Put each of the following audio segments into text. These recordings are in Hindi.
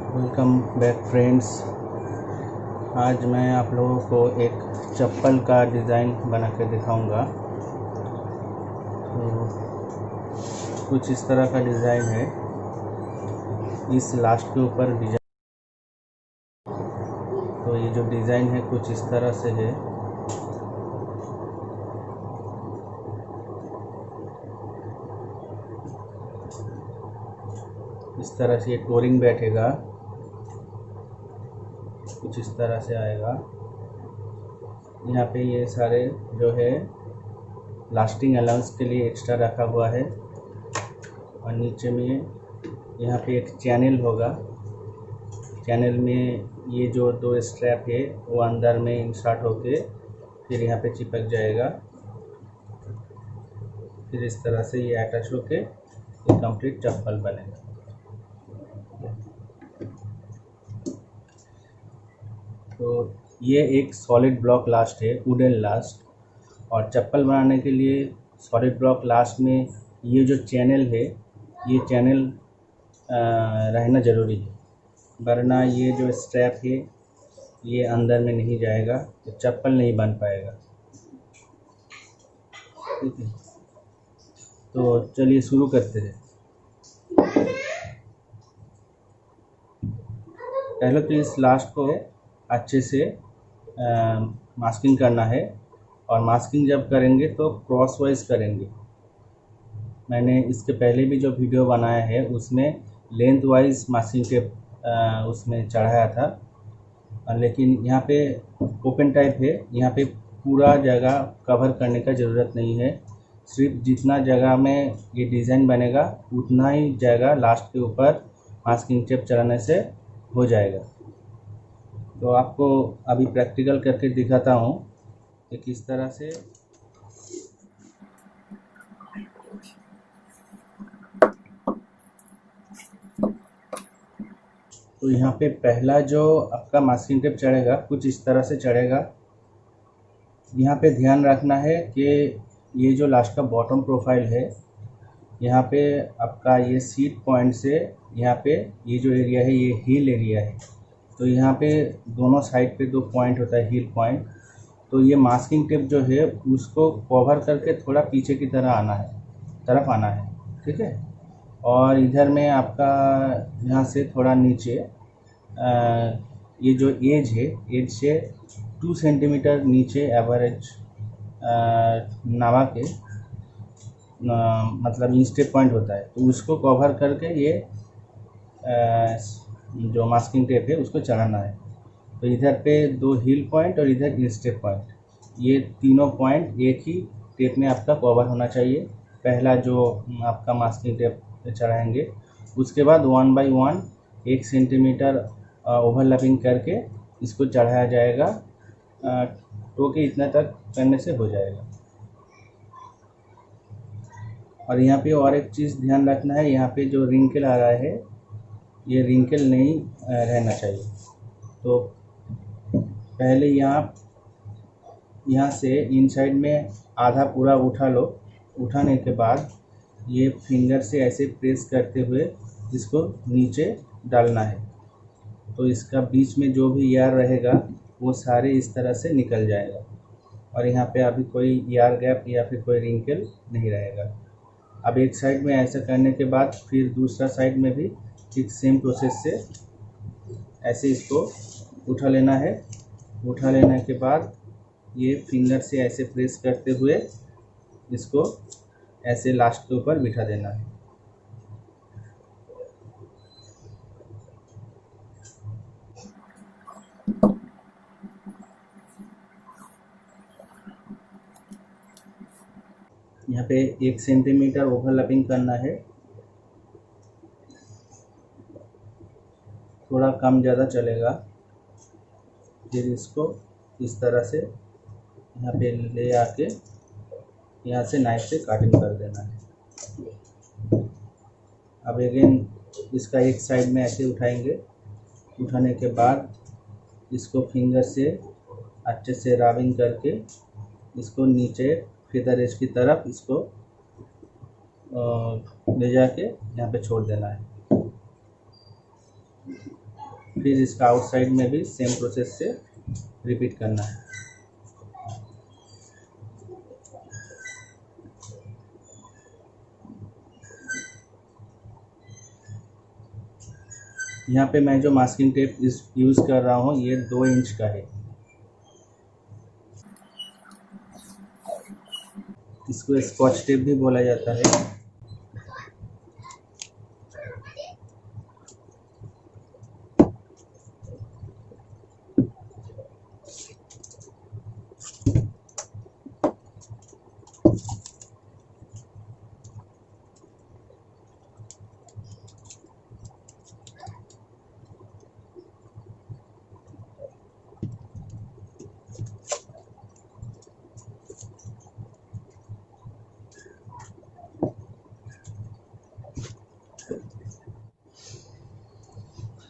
Welcome back friends. आज मैं आप लोगों को एक चप्पल का डिज़ाइन बना के दिखाऊंगा। तो कुछ इस तरह का डिज़ाइन है, इस लास्ट के ऊपर डिजाइन। तो ये जो डिज़ाइन है कुछ इस तरह से है। इस तरह से ये टोरिंग बैठेगा, कुछ इस तरह से आएगा। यहाँ पे ये सारे जो है लास्टिंग अलाउंस के लिए एक्स्ट्रा रखा हुआ है। और नीचे में यहाँ पे एक चैनल होगा। चैनल में ये जो दो स्ट्रैप है वो अंदर में इंसर्ट होके फिर यहाँ पे चिपक जाएगा। फिर इस तरह से ये अटैच होके ये कंप्लीट चप्पल बनेगा। तो ये एक सॉलिड ब्लॉक लास्ट है, वुडन लास्ट। और चप्पल बनाने के लिए सॉलिड ब्लॉक लास्ट में ये जो चैनल है, ये चैनल रहना ज़रूरी है, वरना ये जो स्ट्रैप है ये अंदर में नहीं जाएगा तो चप्पल नहीं बन पाएगा। ठीक है, तो चलिए शुरू करते हैं। पहले तो इस लास्ट को अच्छे से मास्किंग करना है। और मास्किंग जब करेंगे तो क्रॉस वाइज करेंगे। मैंने इसके पहले भी जो वीडियो बनाया है उसमें लेंथ वाइज मास्किंग टेप उसमें चढ़ाया था। लेकिन यहाँ पे ओपन टाइप है, यहाँ पे पूरा जगह कवर करने का ज़रूरत नहीं है। सिर्फ जितना जगह में ये डिज़ाइन बनेगा उतना ही जगह लास्ट के ऊपर मास्किंग टेप चढ़ाने से हो जाएगा। तो आपको अभी प्रैक्टिकल करके दिखाता हूँ कि किस तरह से। तो यहाँ पे पहला जो आपका मास्किंग टेप चढ़ेगा कुछ इस तरह से चढ़ेगा। यहाँ पे ध्यान रखना है कि ये जो लास्ट का बॉटम प्रोफाइल है, यहाँ पे आपका ये सीट पॉइंट से यहाँ पे ये जो एरिया है ये हील एरिया है। तो यहाँ पे दोनों साइड पे दो पॉइंट होता है, हील पॉइंट। तो ये मास्किंग टेप जो है उसको कवर करके थोड़ा पीछे की तरफ आना है। ठीक है। और इधर में आपका यहाँ से थोड़ा नीचे ये जो एज है, एज से 2 सेंटीमीटर नीचे एवरेज नावा के मतलब इंस्टेप पॉइंट होता है, तो उसको कवर करके ये जो मास्किंग टेप है उसको चढ़ाना है। तो इधर पे दो हील पॉइंट और इधर इंस्टेप पॉइंट, ये तीनों पॉइंट एक ही टेप में आपका कवर होना चाहिए। पहला जो आपका मास्किंग टेप चढ़ाएंगे, उसके बाद 1 बाई 1 1 सेंटीमीटर ओवरलैपिंग करके इसको चढ़ाया जाएगा। टो के इतना तक करने से हो जाएगा। और यहाँ पे और एक चीज़ ध्यान रखना है, यहाँ पे जो रिंकल आ रहा है ये रिंकल नहीं रहना चाहिए। तो पहले यहाँ से इनसाइड में आधा पूरा उठा लो। उठाने के बाद ये फिंगर से ऐसे प्रेस करते हुए इसको नीचे डालना है। तो इसका बीच में जो भी यार रहेगा वो सारे इस तरह से निकल जाएगा और यहाँ पे अभी कोई यार गैप या फिर कोई रिंकल नहीं रहेगा। अब एक साइड में ऐसा करने के बाद फिर दूसरा साइड में भी ठीक सेम प्रोसेस से ऐसे इसको उठा लेना है। उठा लेने के बाद ये फिंगर से ऐसे प्रेस करते हुए इसको ऐसे लास्ट के ऊपर बिठा देना है। यहाँ पे 1 सेंटीमीटर ओवरलैपिंग करना है, थोड़ा कम ज़्यादा चलेगा। फिर इसको इस तरह से यहाँ पे ले आके यहाँ से नाइफ से कटिंग कर देना है। अब अगेन इसका एक साइड में ऐसे उठाएंगे। उठाने के बाद इसको फिंगर से अच्छे से रबिंग करके इसको नीचे फेदर एज की तरफ इसको ले जाके यहाँ पे छोड़ देना है। फिर इसका आउटसाइड में भी सेम प्रोसेस से रिपीट करना है। यहाँ पे मैं जो मास्किंग टेप यूज़ कर रहा हूँ ये 2 इंच का है। इसको स्कॉच टेप भी बोला जाता है।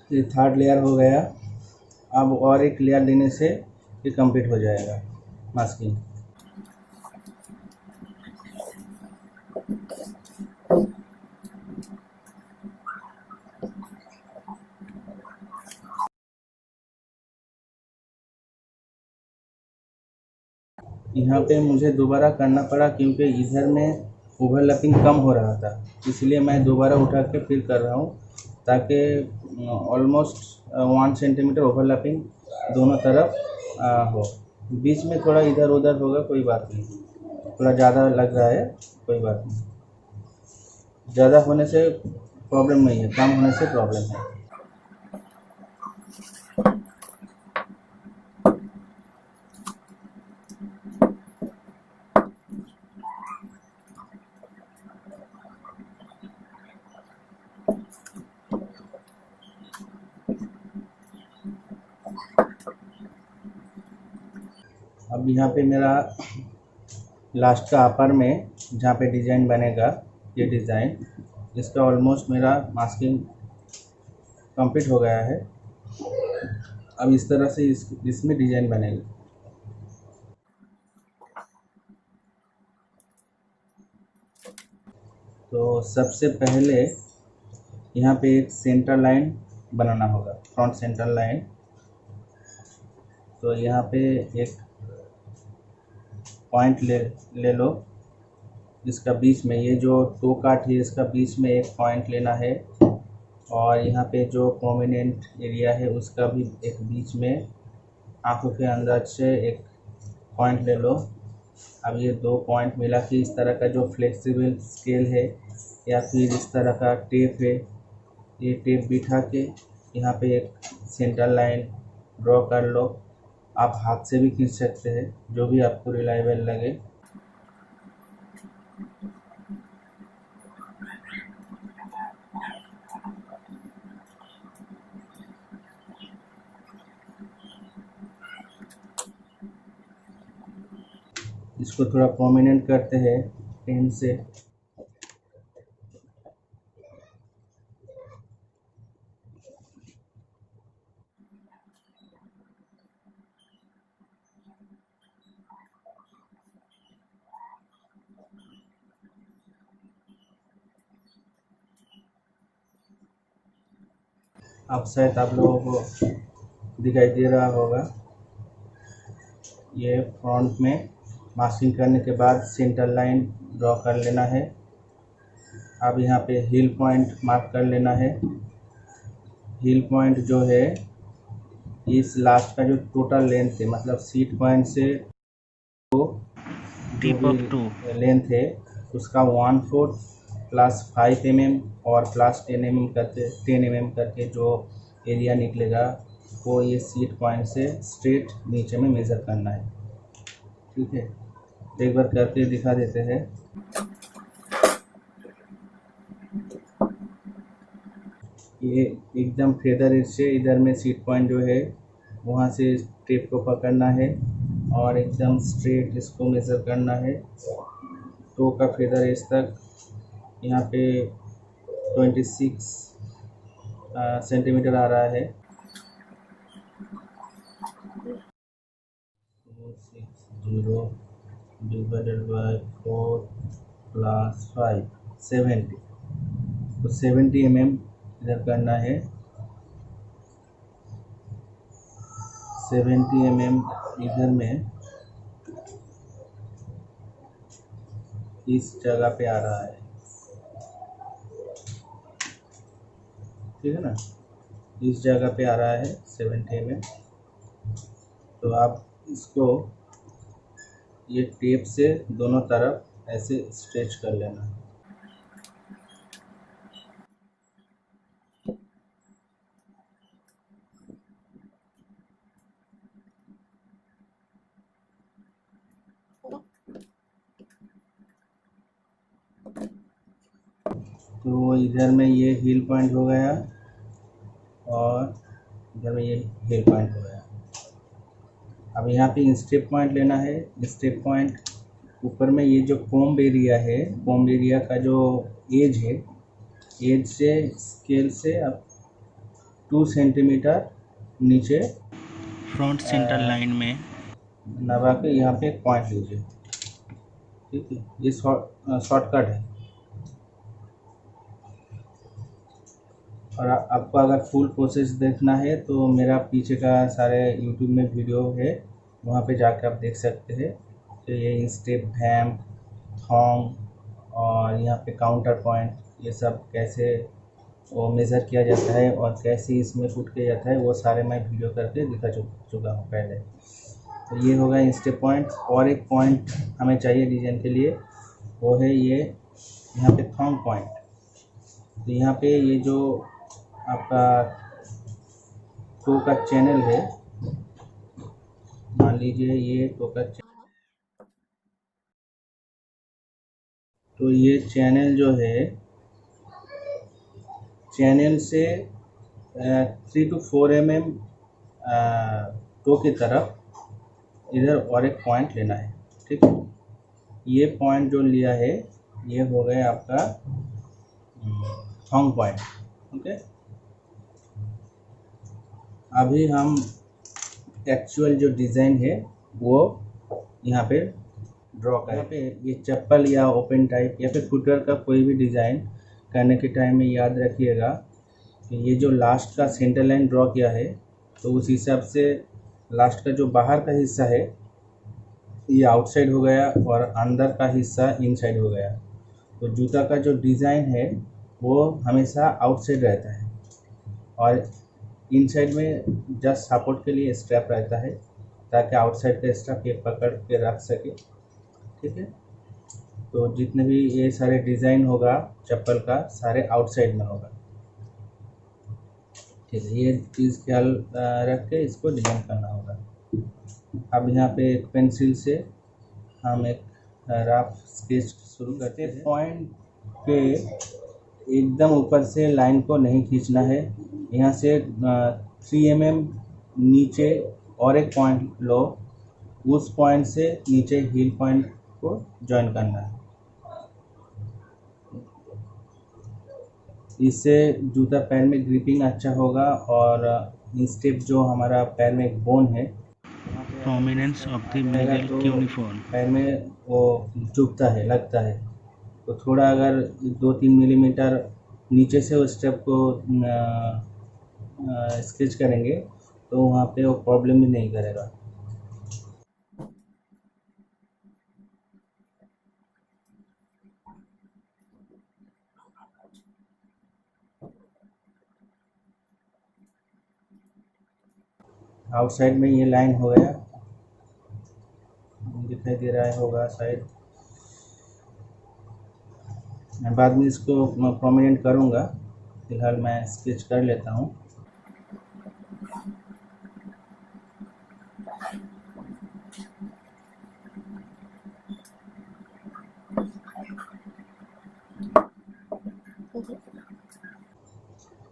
ये 3rd लेयर हो गया। अब और एक लेयर लेने से ये कंप्लीट हो जाएगा मास्किंग। यहाँ पे मुझे दोबारा करना पड़ा क्योंकि इधर में ओवरलैपिंग कम हो रहा था, इसलिए मैं दोबारा उठा के फिर कर रहा हूँ ताकि ऑलमोस्ट 1 सेंटीमीटर ओवरलैपिंग दोनों तरफ हो। बीच में थोड़ा इधर उधर होगा, कोई बात नहीं। थोड़ा ज़्यादा लग रहा है, कोई बात नहीं। ज़्यादा होने से प्रॉब्लम नहीं है, कम होने से प्रॉब्लम है। अब यहाँ पे मेरा लास्ट का अपर में जहाँ पे डिज़ाइन बनेगा, ये डिज़ाइन इसका ऑलमोस्ट मेरा मास्किंग कंप्लीट हो गया है। अब इस तरह से इसमें डिज़ाइन बनेगा। तो सबसे पहले यहाँ पे एक सेंटर लाइन बनाना होगा, फ्रंट सेंटर लाइन। तो यहाँ पे एक पॉइंट ले लो, इसका बीच में ये जो टो काट है इसका बीच में एक पॉइंट लेना है, और यहाँ पे जो प्रोमिनेंट एरिया है उसका भी एक बीच में आंखों के अंदर से एक पॉइंट ले लो। अब ये 2 पॉइंट मिला के इस तरह का जो फ्लेक्सिबल स्केल है या फिर इस तरह का टेप है, ये टेप बिठा के यहाँ पे एक सेंटर लाइन ड्रॉ कर लो। आप हाथ से भी खींच सकते हैं, जो भी आपको रिलायबल लगे। इसको थोड़ा प्रोमिनेंट करते हैं पेन से। अब शायद आप लोगों को दिखाई दे रहा होगा, ये फ्रंट में मास्किंग करने के बाद सेंटर लाइन ड्रॉ कर लेना है। अब यहाँ पे हील पॉइंट मार्क कर लेना है। हील पॉइंट जो है इस लास्ट का जो टोटल लेंथ है, मतलब सीट पॉइंट से टिप ऑफ टू लेंथ है उसका 1/4 प्लस 5 mm और प्लस 10 mm करके जो एरिया निकलेगा वो ये सीट पॉइंट से स्ट्रेट नीचे में मेज़र करना है। ठीक है, एक बार करके दिखा देते हैं। ये एकदम फेदर एज से इधर में सीट पॉइंट जो है वहाँ से टेप को पकड़ना है और एकदम स्ट्रेट इसको मेज़र करना है। टो का फेदर एज तक यहाँ पे 26 सेंटीमीटर आ रहा है। 260 डिवाइडेड बाय 4 प्लस 5 70, तो 70 mm इधर करना है। 70 mm इधर में इस जगह पे आ रहा है, ठीक है ना, इस जगह पे आ रहा है 70 mm। तो आप इसको ये टेप से दोनों तरफ ऐसे स्ट्रेच कर लेना। तो इधर में ये हील पॉइंट हो गया और इधर में ये हील पॉइंट हो गया। अब यहाँ पे इंस्टेप पॉइंट लेना है। इंस्टेप पॉइंट ऊपर में ये जो कॉम्ब एरिया है, कॉम्ब एरिया का जो एज है, एज से स्केल से अब 2 सेंटीमीटर नीचे फ्रंट सेंटर लाइन में नवा के यहाँ पे एक पॉइंट लीजिए, ठीक है। ये शॉर्टकट है। और आपको अगर फुल प्रोसेस देखना है तो मेरा पीछे का सारे यूट्यूब में वीडियो है, वहाँ पे जाकर आप देख सकते हैं। तो ये इंस्टेप, हैम्प, थॉन्ग और यहाँ पे काउंटर पॉइंट, ये सब कैसे वो मेज़र किया जाता है और कैसे इसमें पुट किया जाता है, वो सारे मैं वीडियो करके दिखा चुका हूँ पहले। तो ये होगा इंस्टेप पॉइंट। और एक पॉइंट हमें चाहिए डिज़ाइन के लिए, वो है ये यहाँ पे थॉन्ग पॉइंट। तो यहाँ पे ये जो आपका टो का चैनल है, मान लीजिए ये टो का चैनल, तो ये चैनल जो है, चैनल से 3 to 4 mm टो की तरफ इधर और एक पॉइंट लेना है, ठीक है। ये पॉइंट जो लिया है ये हो गया आपका थॉन्ग पॉइंट, ओके। अभी हम एक्चुअल जो डिज़ाइन है वो यहाँ पे ड्रॉ करें। यहाँ पे ये चप्पल या ओपन टाइप या फिर फुटर का कोई भी डिज़ाइन करने के टाइम में याद रखिएगा कि ये जो लास्ट का सेंटर लाइन ड्रॉ किया है, तो उस हिसाब से लास्ट का जो बाहर का हिस्सा है ये आउटसाइड हो गया और अंदर का हिस्सा इनसाइड हो गया। तो जूता का जो डिज़ाइन है वो हमेशा आउटसाइड रहता है और इनसाइड में जस्ट सपोर्ट के लिए स्ट्रैप रहता है, ताकि आउटसाइड का स्ट्रैप ये पकड़ के रख सके, ठीक है। तो जितने भी ये सारे डिज़ाइन होगा चप्पल का, सारे आउटसाइड में होगा, ठीक है। ये चीज़ ख्याल रख के इसको डिज़ाइन करना होगा। अब यहाँ पे एक पेंसिल से हम एक रफ स्केच शुरू करते हैं। पॉइंट पे एकदम ऊपर से लाइन को नहीं खींचना है। यहाँ से 3 mm नीचे और एक पॉइंट लो, उस पॉइंट से नीचे हील पॉइंट को ज्वाइन करना है। इससे जूता पैर में ग्रिपिंग अच्छा होगा और इंस्टेप जो हमारा पैर में एक बोन है, prominence of the middle cuneiform, पैर में वो चुभता है, लगता है। तो थोड़ा अगर 2-3 मिलीमीटर नीचे से उस स्टेप को स्केच करेंगे तो वहाँ पे वो प्रॉब्लम ही नहीं करेगा। आउटसाइड में ये लाइन हो गया, दिखाई दे रहा होगा शायद। मैं बाद में इसको प्रोमिनेंट करूँगा, फिलहाल मैं स्केच कर लेता हूँ।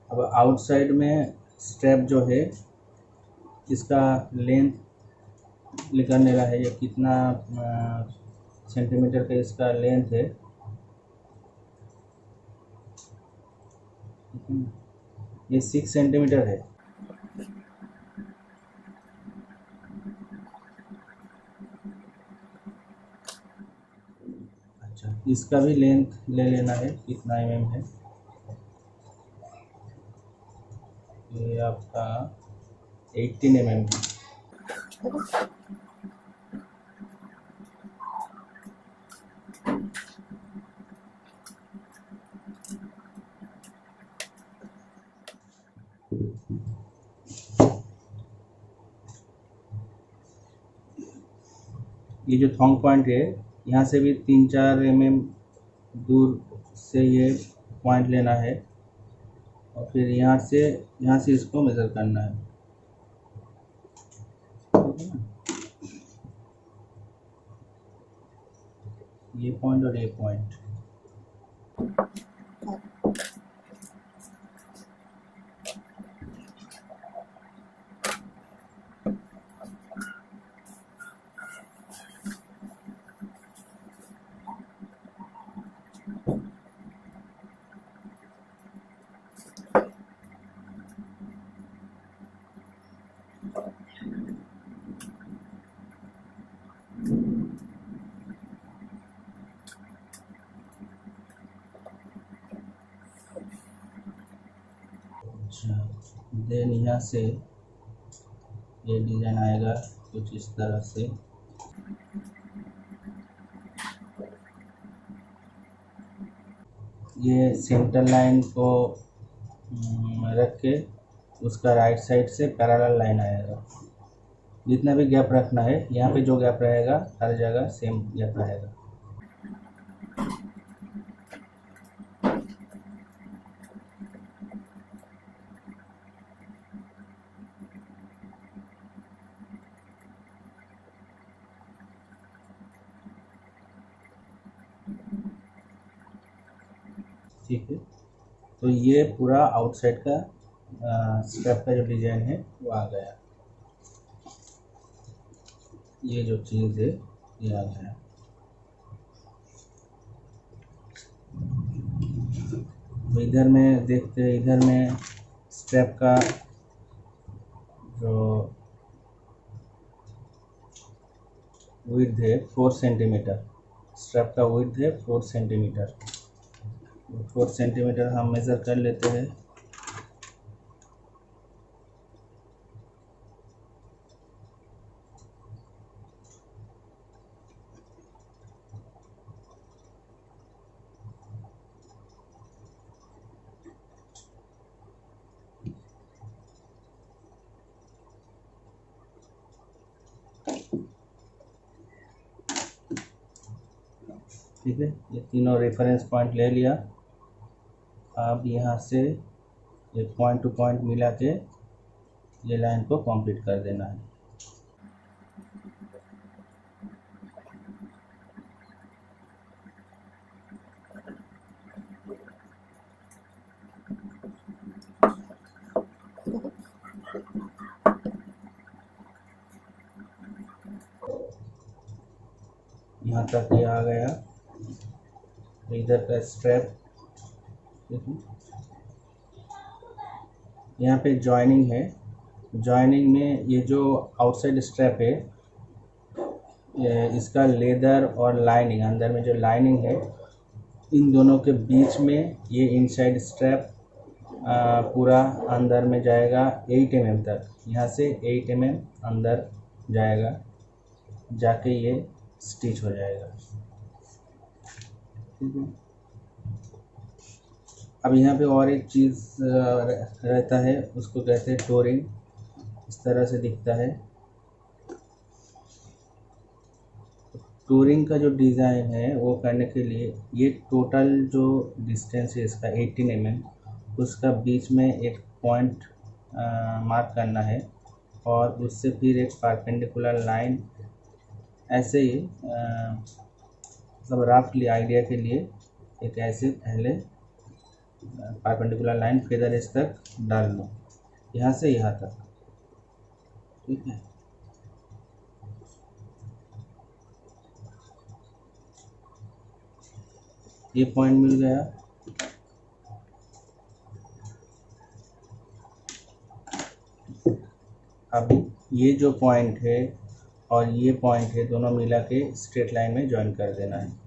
अब आउटसाइड में स्ट्रैप जो है इसका लेंथ निकालने का है, ये कितना सेंटीमीटर का इसका लेंथ है। ये 6 सेंटीमीटर है। अच्छा, इसका भी लेंथ ले लेना है, कितना mm है। ये आपका 18 mm है। ये जो थॉन्ग पॉइंट है, यहाँ से भी 3-4 mm दूर से ये पॉइंट लेना है और फिर यहाँ से इसको मेज़र करना है। ये पॉइंट और ये पॉइंट। अच्छा, देन यहाँ से ये डिज़ाइन आएगा कुछ इस तरह से। ये सेंटर लाइन को रख के उसका राइट साइड से पैरेलल लाइन आएगा। जितना भी गैप रखना है, यहाँ पे जो गैप रहेगा हर जगह सेम गैप रहेगा। ठीक है, तो ये पूरा आउटसाइड का स्ट्रैप का जो डिज़ाइन है वो आ गया। ये जो चीज़ है ये आ गया। तो इधर में देखते हैं, इधर में स्ट्रैप का जो विड्थ है 4 सेंटीमीटर, स्ट्रैप का विड्थ है 4 सेंटीमीटर। 4 सेंटीमीटर हम मेज़र कर लेते हैं। ठीक है, ये तीनों रेफरेंस पॉइंट ले लिया। अब यहाँ से एक पॉइंट टू पॉइंट मिला के ये लाइन को कंप्लीट कर देना है। यहाँ तक ये आ गया। इधर का स्ट्रैप, यहाँ पे जॉइनिंग है। जॉइनिंग में ये जो आउटसाइड स्ट्रैप है, इसका लेदर और लाइनिंग, अंदर में जो लाइनिंग है, इन दोनों के बीच में ये इनसाइड स्ट्रैप पूरा अंदर में जाएगा 8 mm तक। यहाँ से 8 mm अंदर जाएगा, जाके ये स्टिच हो जाएगा। ठीक है, अब यहाँ पे और एक चीज़ रहता है, उसको कहते हैं टोरिंग। इस तरह से दिखता है। टोरिंग का जो डिज़ाइन है वो करने के लिए ये टोटल जो डिस्टेंस है इसका 18 mm, उसका बीच में एक पॉइंट मार्क करना है और उससे फिर एक परपेंडिकुलर लाइन, ऐसे ही मतलब रफली आइडिया के लिए एक ऐसे पहले परपेंडिकुलर लाइन फेदर एज तक डाल लो, यहाँ से यहाँ तक। ठीक है, ये पॉइंट मिल गया। अब ये जो पॉइंट है और ये पॉइंट है, दोनों मिला के स्ट्रेट लाइन में ज्वाइन कर देना है।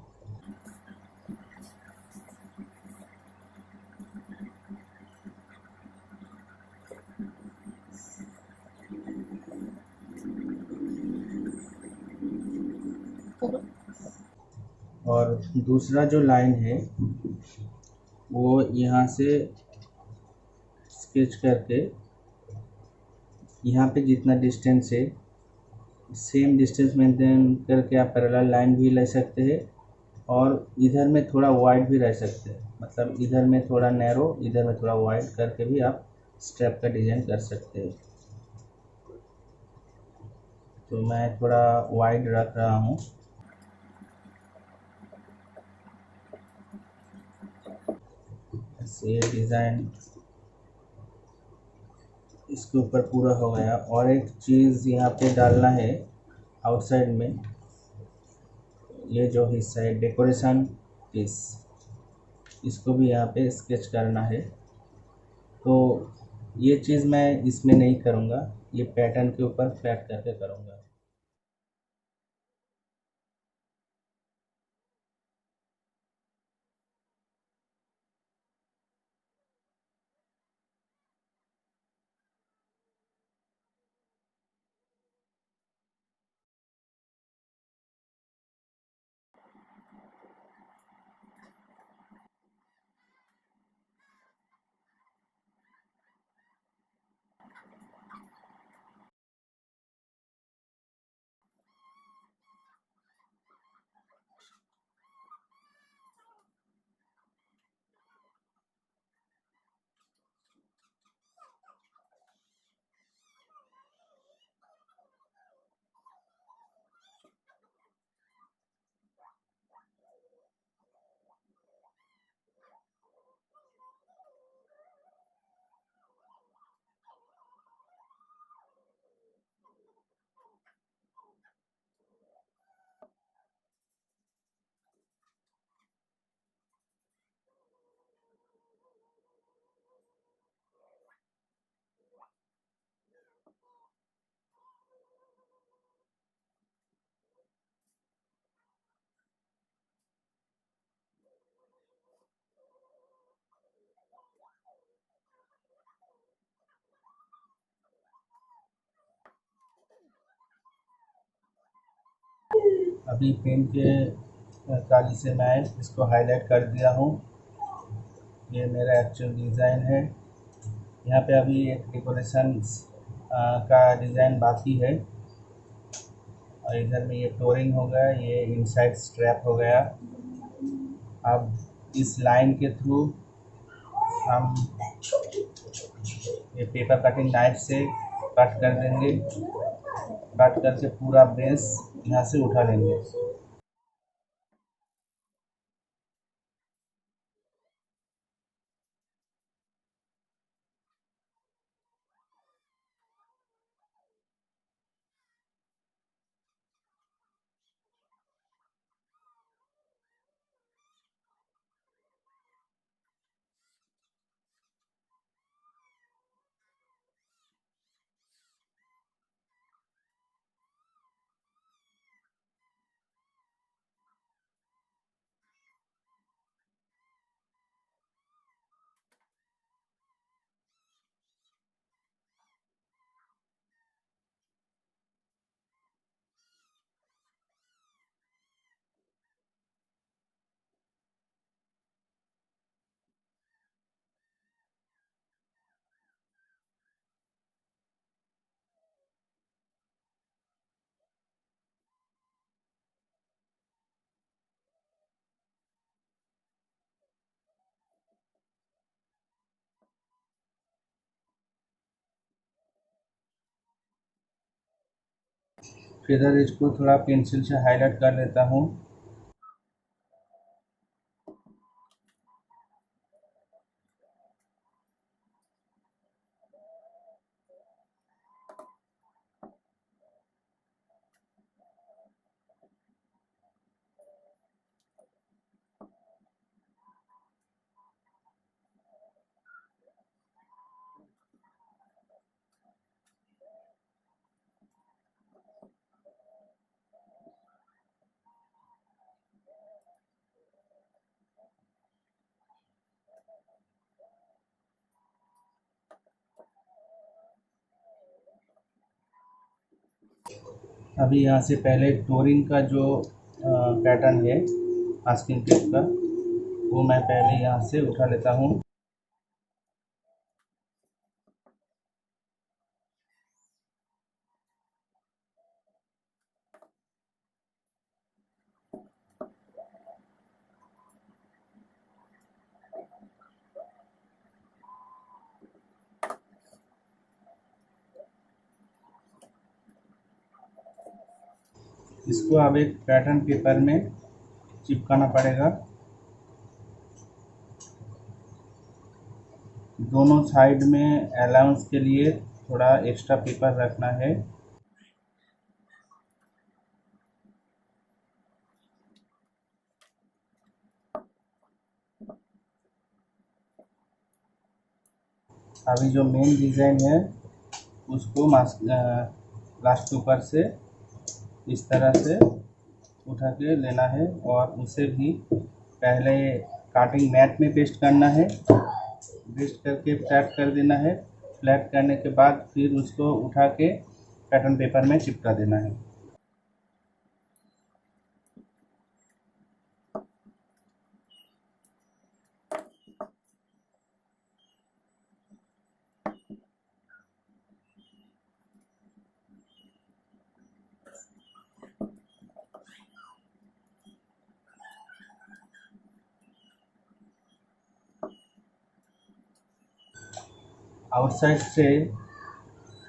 और दूसरा जो लाइन है वो यहाँ से स्केच करके यहाँ पे जितना डिस्टेंस है सेम डिस्टेंस मेंटेन करके आप पैरेलल लाइन भी ले सकते हैं और इधर में थोड़ा वाइड भी रह सकते हैं, मतलब इधर में थोड़ा नैरो इधर में थोड़ा वाइड करके भी आप स्टेप का डिज़ाइन कर सकते हैं। तो मैं थोड़ा वाइड रख रहा हूँ। ऐसे डिज़ाइन इसके ऊपर पूरा हो गया। और एक चीज़ यहाँ पे डालना है आउटसाइड में, ये जो हिस्सा है डेकोरेशन पीस, इसको भी यहाँ पे स्केच करना है। तो ये चीज़ मैं इसमें नहीं करूँगा, ये पैटर्न के ऊपर फ्लैट करके करूँगा। अभी पेन के काली से मैं इसको हाईलाइट कर दिया हूँ। ये मेरा एक्चुअल डिज़ाइन है। यहाँ पे अभी एक डेकोरेशन का डिज़ाइन बाकी है और इधर में ये फ्लोरिंग हो गया, ये इनसाइड स्ट्रैप हो गया। अब इस लाइन के थ्रू हम ये पेपर कटिंग नाइफ से कट कर देंगे, कट करके पूरा बेस यहाँ से उठा लेंगे। फिर इसको थोड़ा पेंसिल से हाईलाइट कर लेता हूँ। अभी यहाँ से पहले फ्लोरिंग का जो पैटर्न है मास्किंग टेप का, वो मैं पहले यहाँ से उठा लेता हूँ। इसको अब एक पैटर्न पेपर में चिपकाना पड़ेगा। दोनों साइड में अलाउंस के लिए थोड़ा एक्स्ट्रा पेपर रखना है। अभी जो मेन डिज़ाइन है उसको लास्ट के ऊपर से इस तरह से उठा के लेना है और उसे भी पहले काटिंग मैट में पेस्ट करना है। पेस्ट करके फ्लैट कर देना है। फ्लैट करने के बाद फिर उसको उठा के पैटर्न पेपर में चिपका देना है। आउटसाइड से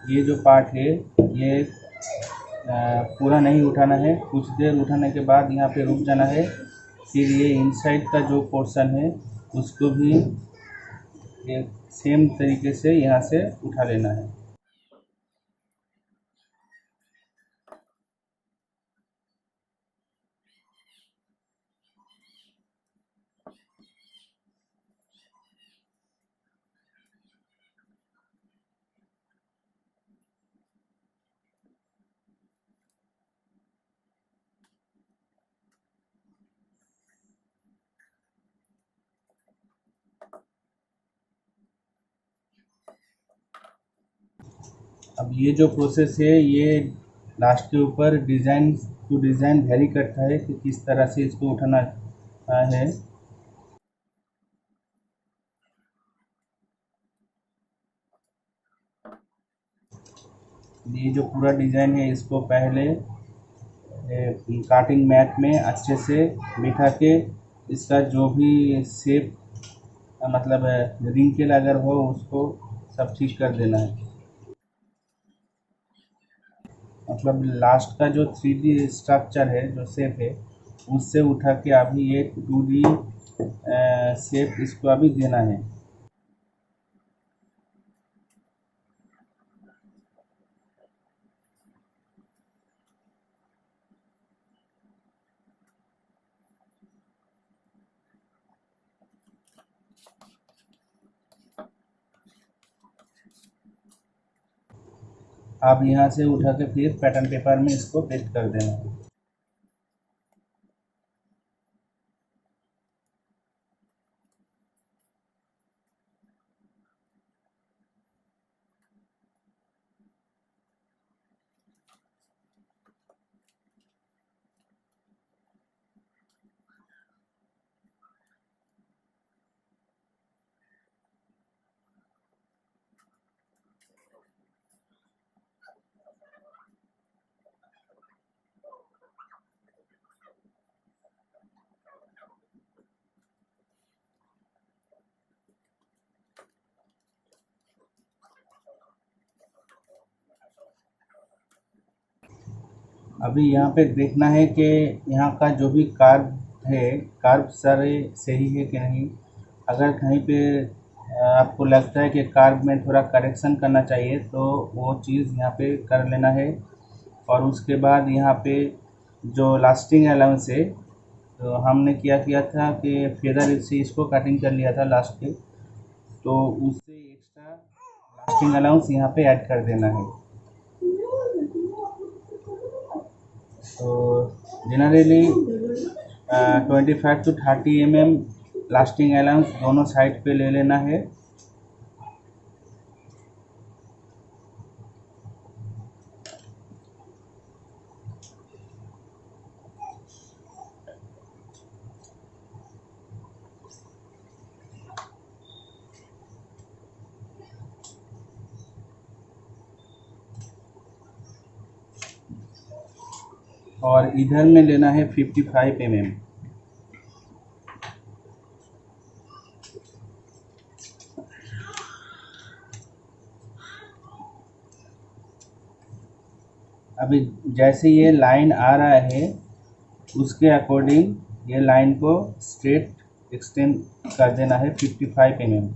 ये जो पार्ट है ये पूरा नहीं उठाना है। कुछ देर उठाने के बाद यहाँ पे रुक जाना है। फिर ये इनसाइड का जो पोर्शन है उसको भी एक सेम तरीके से यहाँ से उठा लेना है। अब ये जो प्रोसेस है ये लास्ट के ऊपर डिज़ाइन टू डिज़ाइन वेरी करता है कि किस तरह से इसको उठाना है। ये जो पूरा डिज़ाइन है इसको पहले काटिंग मैट में अच्छे से बिठा के इसका जो भी शेप मतलब रिंकल अगर हो उसको सब ठीक कर देना है। मतलब लास्ट का जो 3D स्ट्रक्चर है जो शेप है उससे उठा के अभी ये 2D शेप इसको अभी देना है। आप यहाँ से उठा के फिर पैटर्न पेपर में इसको पेस्ट कर देना है। अभी यहाँ पे देखना है कि यहाँ का जो भी कार्व है कार्व सारे सही है कि नहीं। अगर कहीं पे आपको लगता है कि कार्व में थोड़ा करेक्शन करना चाहिए तो वो चीज़ यहाँ पे कर लेना है। और उसके बाद यहाँ पे जो लास्टिंग अलाउंस है तो हमने क्या किया था कि फेदर से इसको कटिंग कर लिया था लास्ट पे, तो उससे एक्स्ट्रा लास्टिंग अलाउंस यहाँ पे ऐड कर देना है। तो generally 25 to 30 mm lasting allowance दोनों साइड पे ले लेना है। और इधर में लेना है 55 mm। अभी जैसे ये लाइन आ रहा है उसके अकॉर्डिंग ये लाइन को स्ट्रेट एक्सटेंड कर देना है 55 mm।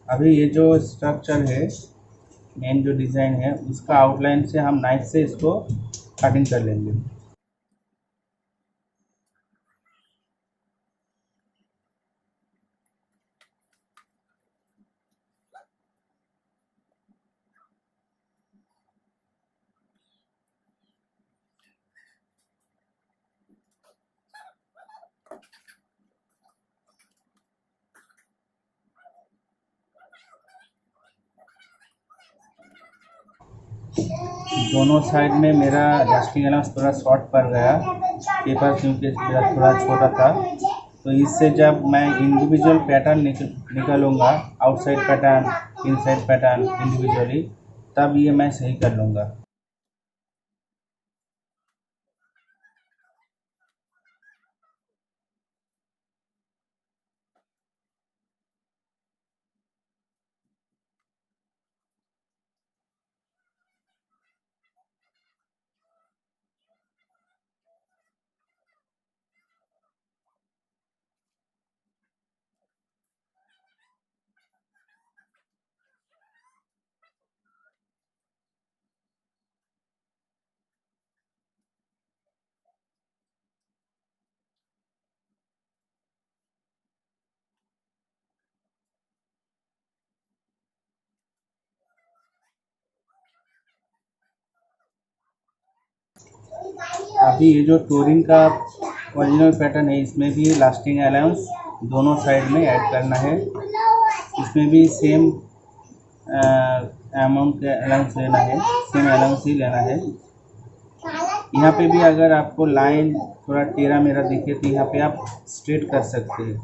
अभी ये जो स्ट्रक्चर है, मेन जो डिज़ाइन है, उसका आउटलाइन से हम नाइफ से इसको कटिंग कर लेंगे। दोनों साइड में मेरा लास्टिंग अलाउंस थोड़ा शॉर्ट पड़ गया पेपर, क्योंकि मेरा थोड़ा छोटा था। तो इससे जब मैं इंडिविजुअल पैटर्न निकालूंगा, outside pattern, inside pattern individually, तब ये मैं सही कर लूँगा। अभी ये जो टूरिंग का ओरिजिनल पैटर्न है, इसमें भी लास्टिंग अलाउंस दोनों साइड में ऐड करना है। इसमें भी सेम अमाउंट का अलाउंस लेना है, सेम अलाउंस ही लेना है। यहाँ पे भी अगर आपको लाइन थोड़ा टेढ़ा मेरा दिखे तो यहाँ पे आप स्ट्रेट कर सकते हैं।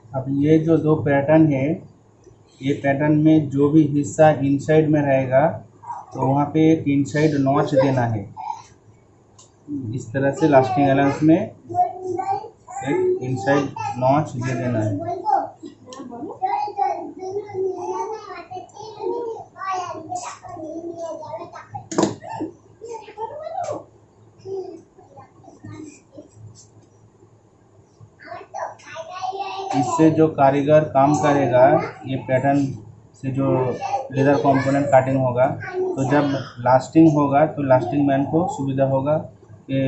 अब ये जो दो पैटर्न है, ये पैटर्न में जो भी हिस्सा इनसाइड में रहेगा तो वहाँ पे एक इनसाइड नॉच देना है। इस तरह से लास्टिंग अलाउंस में एक इनसाइड नॉच दे देना है। इससे जो कारीगर काम करेगा, ये पैटर्न से जो लेदर कंपोनेंट काटिंग होगा, तो जब लास्टिंग होगा तो लास्टिंग मैन को सुविधा होगा कि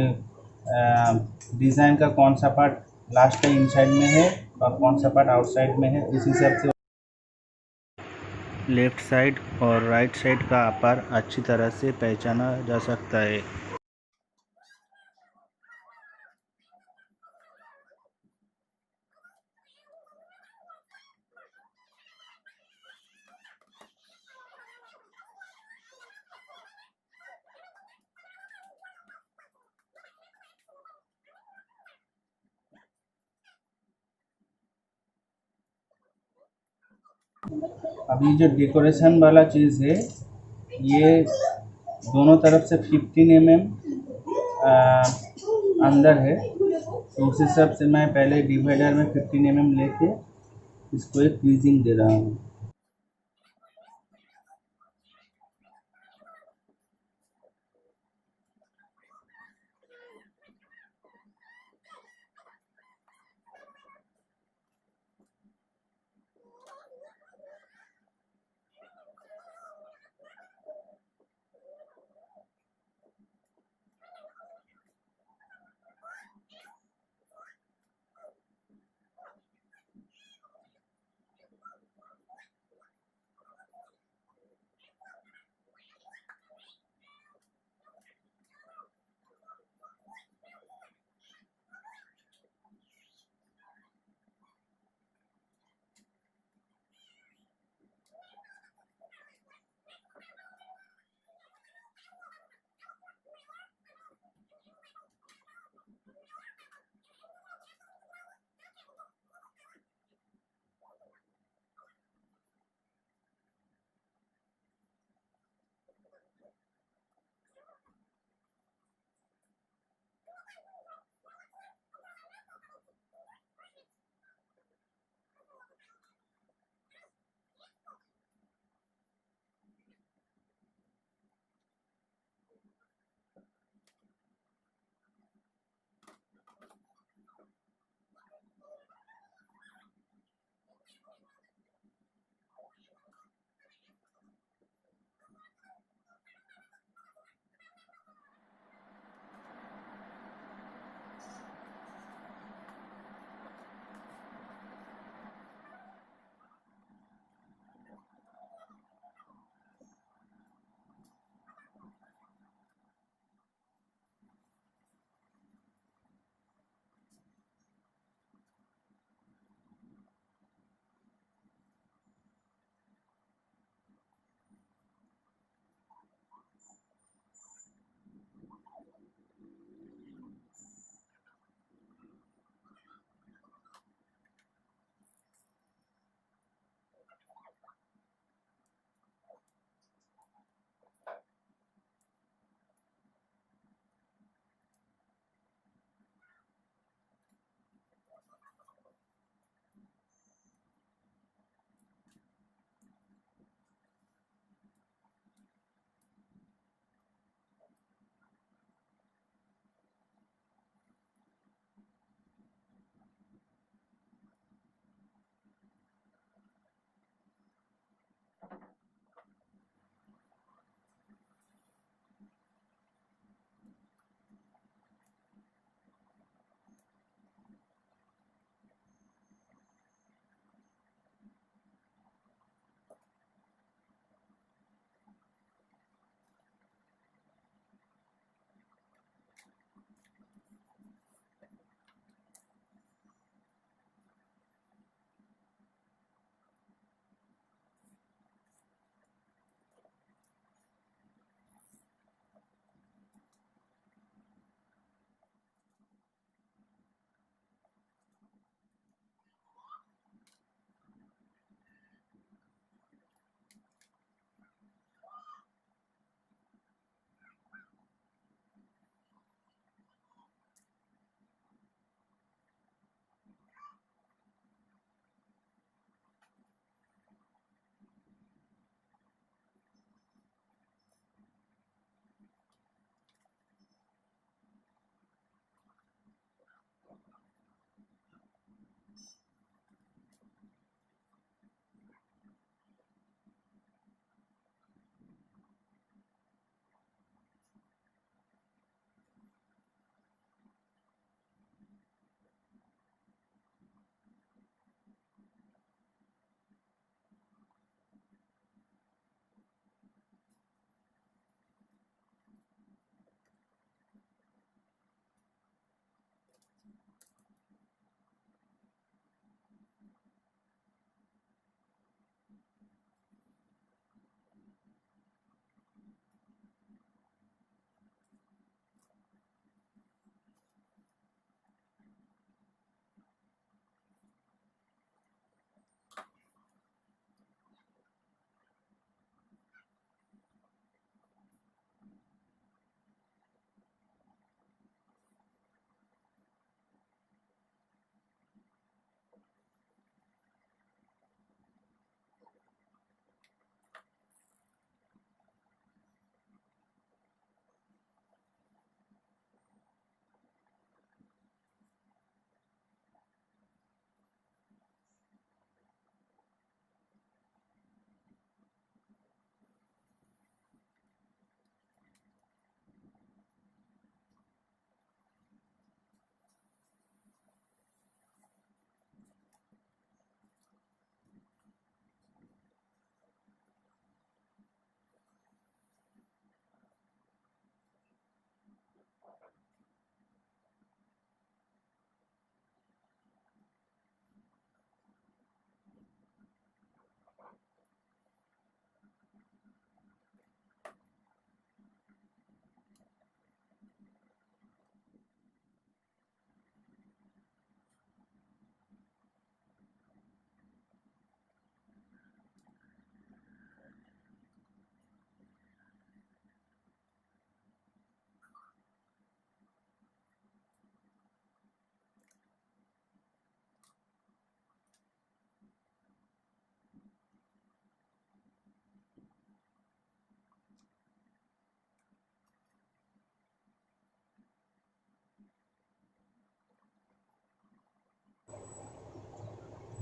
डिज़ाइन का कौन सा पार्ट लास्ट का इनसाइड में है और कौन सा पार्ट आउटसाइड में है, उस हिसाब से लेफ्ट साइड और राइट साइड का आकार अच्छी तरह से पहचाना जा सकता है। अभी जो डेकोरेशन वाला चीज़ है, ये दोनों तरफ से 15 mm अंदर है, तो उस हिसाब से मैं पहले डिवाइडर में 15 mm लेके इसको एक क्रीजिंग दे रहा हूँ।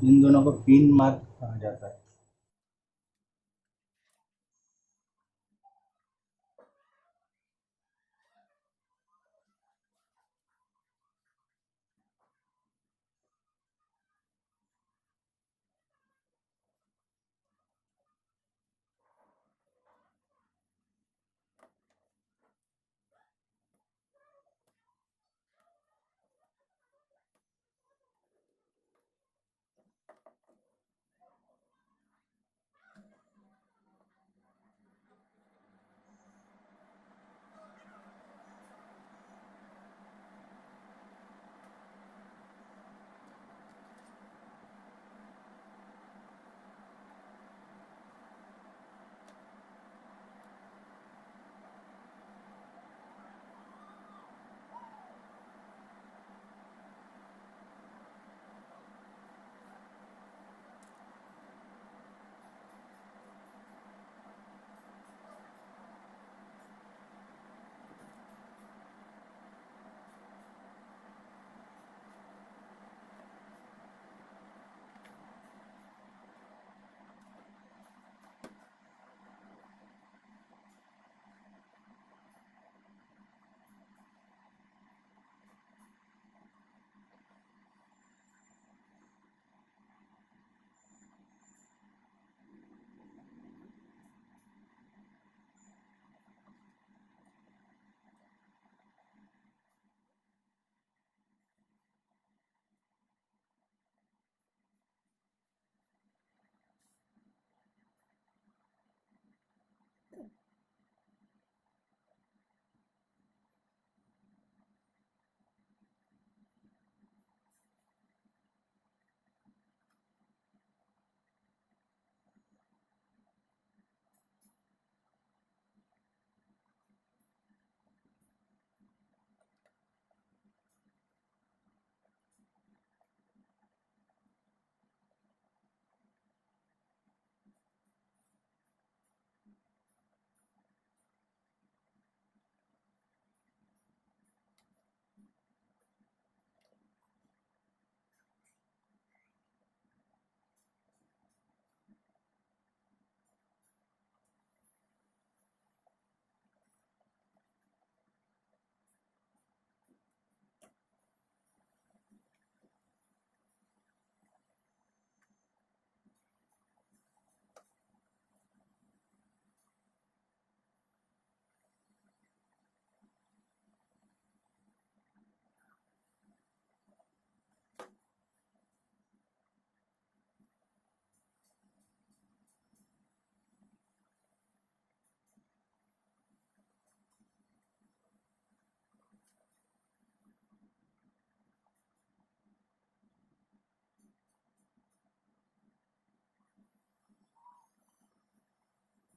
इन दोनों को पिन मार्क कहा जाता है।